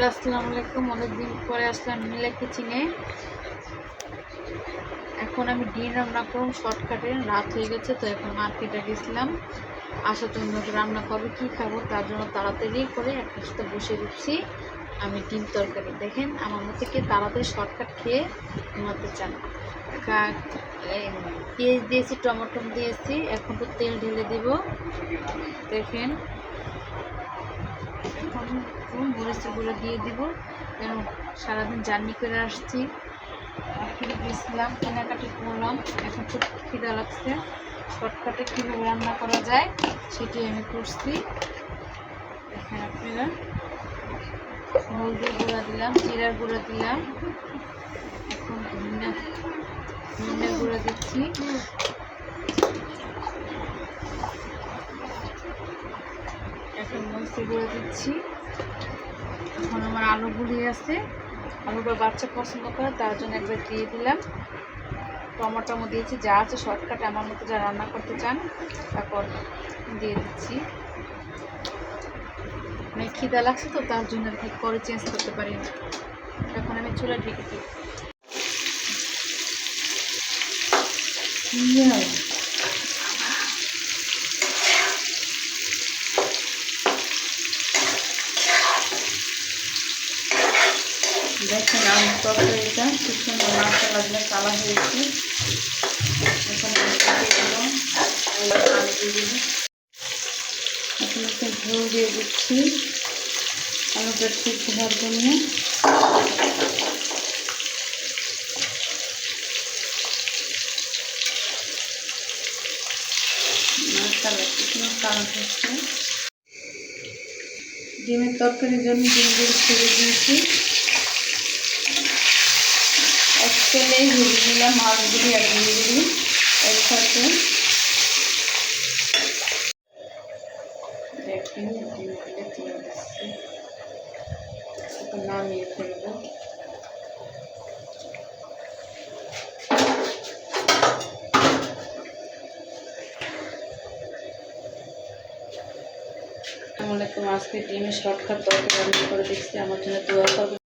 আসসালামু আলাইকুম। অনেকদিন পরে আসলাম মিলা কিচেনে। এখন আমি ডিম রান্না করব শর্টকাটে। রাত হয়ে গেছে, তো এখন মার্কেটে গেছিলাম। আসো তুমি রান্না করবে, কী খাবো তার জন্য তাড়াতাড়ি করে একটা সাথে বসে দিচ্ছি আমি ডিম তরকারি। দেখেন আমার মতো কি তাড়াতাড়ি শর্টকাট খেয়ে ঘুমাতে চান। পেঁয়াজ দিয়েছি, টমেটো দিয়েছি, এখন তো তেল ঢেলে দিব। দেখেন এখন মরিচের গুঁড়ো দিয়ে দিব, কারণ সারাদিন জার্নি করে আসছি, মার্কেটে গেছিলাম, কেনাকাটি করলাম। এখন খুব খিদা লাগছে, শর্টকাটে কীভাবে রান্না করা যায় সেটি আমি করছি। দেখেন আপনারা, হলদের গুঁড়া দিলাম, জিরার গুঁড়া দিলাম, এখন ধনিয়া গুঁড়া দিচ্ছি, এখন মরিচের গুঁড়া দিচ্ছি। এখন আমার আলুগুলি আছে, আলুটা বাচ্চা পছন্দ করে তার জন্য একবার দিয়ে দিলাম। টমেটো দিয়েছি, যা আছে শর্টকাটে আমার মতো যা রান্না করতে চান তারপর দিয়ে দিচ্ছি। মানে খিদা লাগছে তো তার জন্য আর কি পরে চেঞ্জ করতে পারি না। এখন আমি চুলা ঢেকে দিই। দেখেন আমার তরকারিটা খুব সুন্দর মাছটা লাগলে কালা হয়েছে। এখন এখন একটু ঝোল দিয়ে দিচ্ছি আলুটা ঠিক হওয়ার জন্য। ডিমের তরকারির জন্য ডিমগুলো ছেড়ে দিয়েছি, এক তেলে ভেজে নিলাম মাছগুলি আর ডিমগুলি একসাথে। দেখেন ডিমগুলো দিয়ে দিচ্ছি, নামিয়ে ফেলবো। আসসালামু আলাইকুম। আজকে ডিমের শর্টকাট তরকারি রান্না করে দেখছি, আমার জন্য দোয়া করবেন।